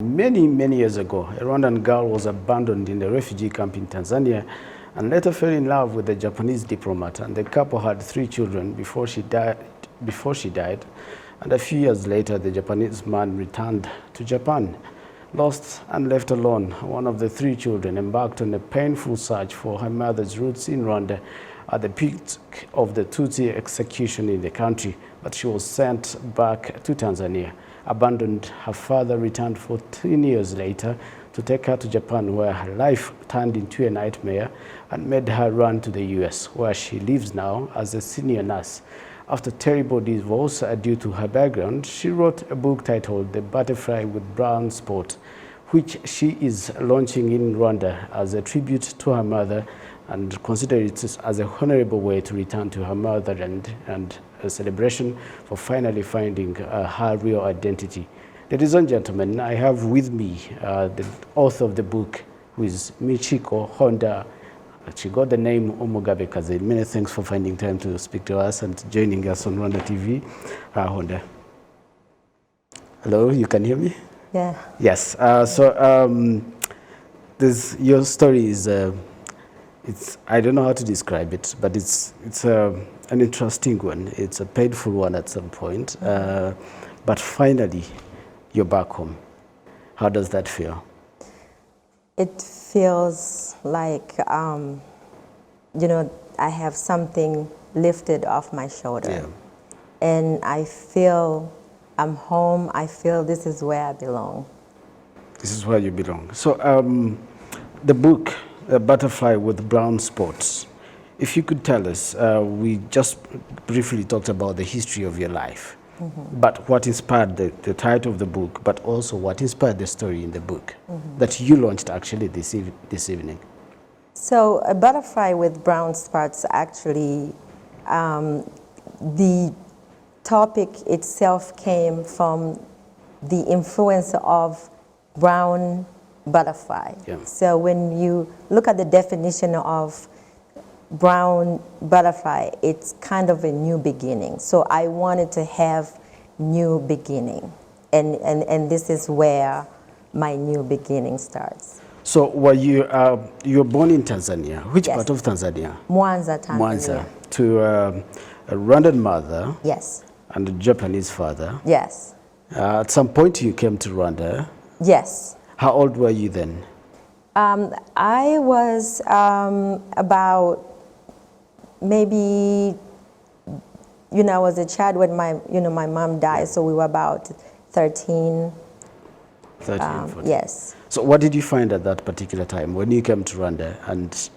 Many years ago, a Rwandan girl was abandoned in a refugee camp in Tanzania and later fell in love with a Japanese diplomat, and the couple had 3 children before she died. And a few years later, the Japanese man returned to Japan. Lost and left alone, one of the 3 children embarked on a painful search for her mother's roots in Rwanda at the peak of the Tutsi execution in the country, but she was sent back to Tanzania. Abandoned, her father returned 14 years later to take her to Japan, where her life turned into a nightmare and made her run to the US, where she lives now as a senior nurse. After terrible divorce due to her background, she wrote a book titled The Butterfly with Brown Spot, which she is launching in Rwanda as a tribute to her mother and consider it as a honorable way to return to her mother and a celebration for finally finding her real identity. Ladies and gentlemen, I have with me the author of the book, who is Michiko Honda. She got the name Umugabe Kazi. Many thanks for finding time to speak to us and joining us on RwandaTV. Honda. Hello, you can hear me? Yeah. Yes. Your story is, I don't know how to describe it, but it's an interesting one. It's a painful one at some point, but finally, you're back home. How does that feel? It feels like, I have something lifted off my shoulder. Yeah. And I feel I'm home. I feel this is where I belong. This is where you belong. So the book, A Butterfly with Brown Spots, if you could tell us, we just briefly talked about the history of your life, but what inspired the title of the book, but also what inspired the story in the book that you launched actually this evening? So A Butterfly with Brown Spots, actually, the topic itself came from the influence of brown butterfly. Yeah. So when you look at the definition of brown butterfly, it's kind of a new beginning. So I wanted to have new beginning. And this is where my new beginning starts. So were you were born in Tanzania? Which Yes. part of Tanzania? Mwanza, Tanzania. Mwanza. To a Rwandan mother Yes. and a Japanese father. Yes. At some point you came to Rwanda. Yes. How old were you then? I was about maybe, I was a child when my mom died, so we were about 13. 13, 14. Yes. So what did you find at that particular time when you came to Rwanda? And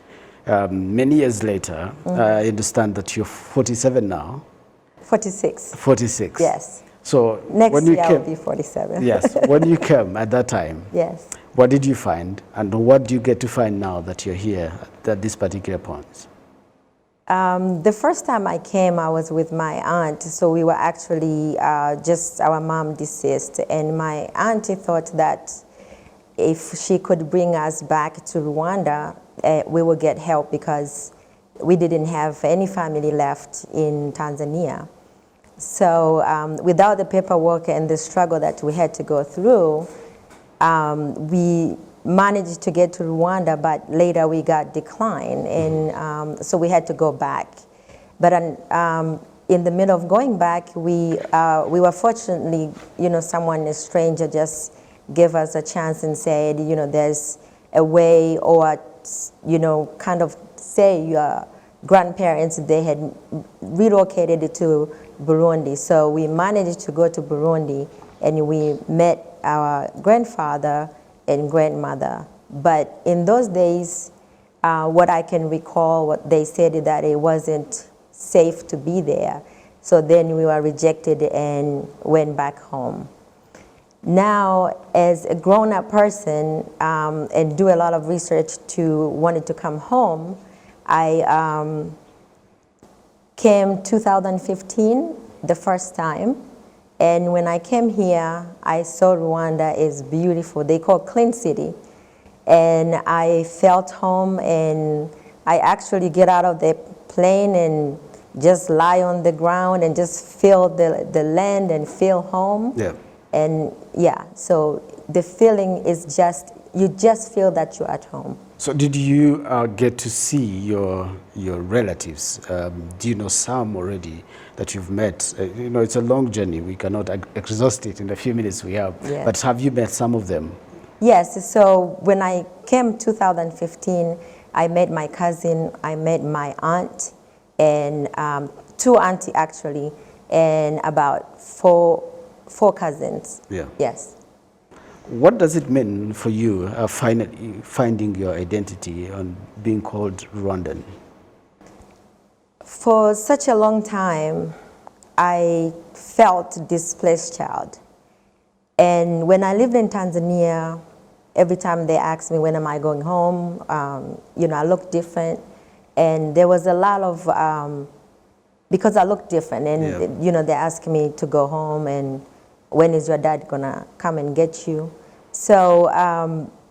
many years later, I understand that you're 47 now. 46. 46. Yes. So Next when you year came, I'll be 47. yes, when you came at that time, Yes. what did you find, and what do you get to find now that you're here at this particular point? The first time I came, I was with my aunt, so we were actually just, our mom deceased, and my auntie thought that if she could bring us back to Rwanda, we would get help because we didn't have any family left in Tanzania. So without the paperwork and the struggle that we had to go through, we managed to get to Rwanda, but later we got declined, and so we had to go back. But in the middle of going back, we were fortunately, someone, a stranger, just gave us a chance and said, there's a way, or kind of say your grandparents, they had relocated to Burundi. So we managed to go to Burundi, and we met our grandfather and grandmother. But in those days, what I can recall, what they said that it wasn't safe to be there. So then we were rejected and went back home. Now, as a grown-up person, and do a lot of research to wanted to come home, I came 2015, the first time. And when I came here, I saw Rwanda is beautiful. They call it Clean City. And I felt home, and I actually get out of the plane and just lie on the ground and just feel the land and feel home. Yeah. And yeah, so the feeling is just, you just feel that you're at home. So did you get to see your relatives? Do you know some already that you've met? You know, it's a long journey. We cannot exhaust it in the few minutes we have. Yes. But have you met some of them? Yes, so when I came 2015, I met my cousin, I met my aunt, and two aunties actually, and about four cousins. Yeah. Yes. What does it mean for you finally finding your identity and being called Rwandan? For such a long time, I felt displaced child. And when I lived in Tanzania, every time they asked me when am I going home, you know, I looked different. And there was a lot of, because I looked different, and yeah. you know, they asked me to go home and when is your dad gonna come and get you? So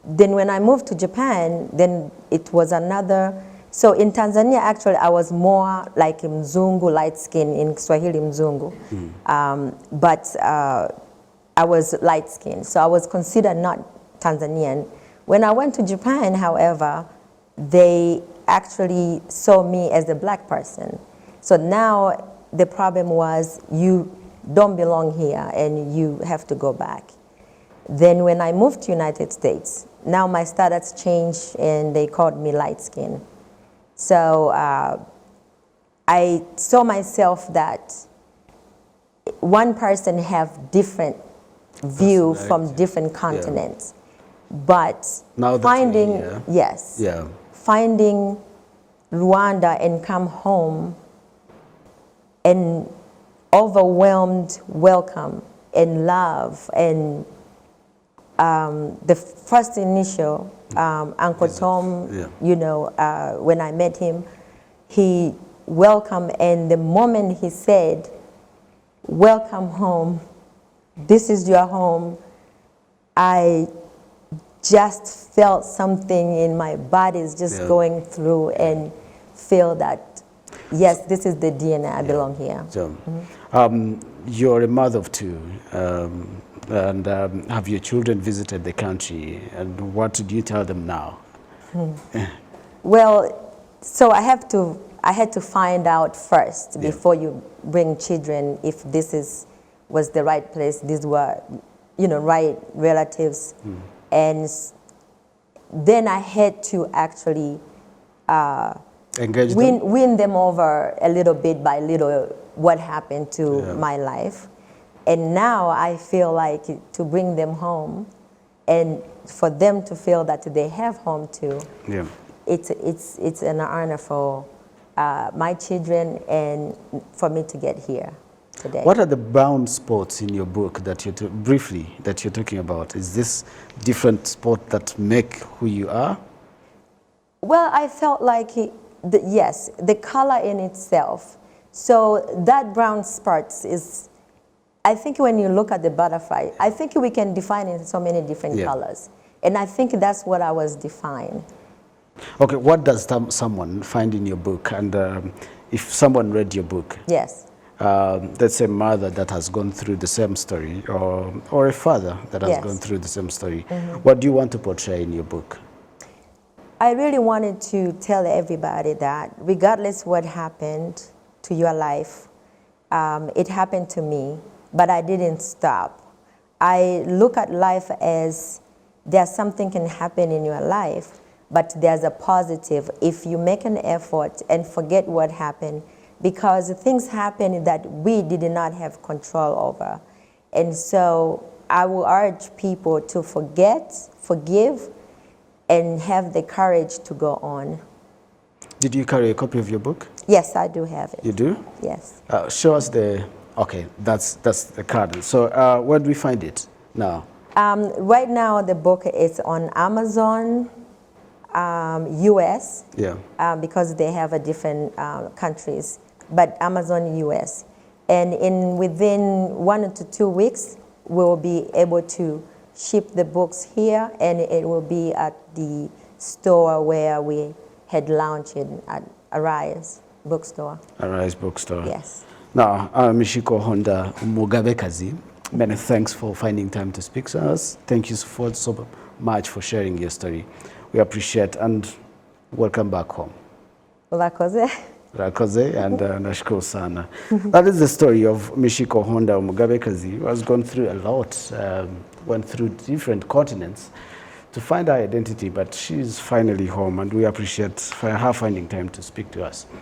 then when I moved to Japan, then it was another. So in Tanzania, actually, I was more like Mzungu, light skin, in Swahili Mzungu. But I was light skin, so I was considered not Tanzanian. When I went to Japan, however, they actually saw me as a black person. So now the problem was, you don't belong here and you have to go back. Then when I moved to United States, now my status changed and they called me light skin. So I saw myself that one person have different view from different continents. Yeah. But now finding, yes, yeah. finding Rwanda and come home and overwhelmed welcome and love, and the first initial, Uncle Tom, yeah. you know, when I met him, he welcomed, and the moment he said, welcome home, this is your home, I just felt something in my body is just going through and feel that, yes, this is the DNA, I belong here. So, you're a mother of two, and have your children visited the country, and what do you tell them now? Well, so I had to find out first before you bring children if this was the right place, these were, you know, right relatives. And then I had to actually engage win them over a little bit by little, what happened to my life. And now I feel like to bring them home and for them to feel that they have home too. Yeah. It's an honor for my children and for me to get here today. What are the brown spots in your book that briefly that you're talking about? Is this different spot that make who you are? Well, I felt like yes, the color in itself. So that brown spots is, I think when you look at the butterfly, I think we can define it in so many different colors. And I think that's what I was defined. Okay, what does someone find in your book? And if someone read your book, yes, let's say a mother that has gone through the same story, or a father that has gone through the same story, what do you want to portray in your book? I really wanted to tell everybody that regardless what happened to your life, it happened to me, but I didn't stop. I look at life as there's something can happen in your life, but there's a positive if you make an effort and forget what happened, because things happen that we did not have control over. And so I will urge people to forget, forgive, and have the courage to go on. Did you carry a copy of your book? Yes, I do have it. You do? Yes. Show us okay, that's the card. So where do we find it now? Right now the book is on Amazon, US, because they have a different countries, but Amazon US. And within 1 to 2 weeks, we'll be able to ship the books here, and it will be at the store where we had launched it at Arise Bookstore. Arise Bookstore. Yes. Now, Mishiko Honda Mugabekazi, Many thanks for finding time to speak to us. Thank you so much for sharing your story. We appreciate and welcome back home. Urakoze. Rakoze and nashukuru sana. That is the story of Michiko Honda Mugabekazi, who has gone through a lot, went through different continents to find her identity, but she's finally home, and we appreciate her finding time to speak to us.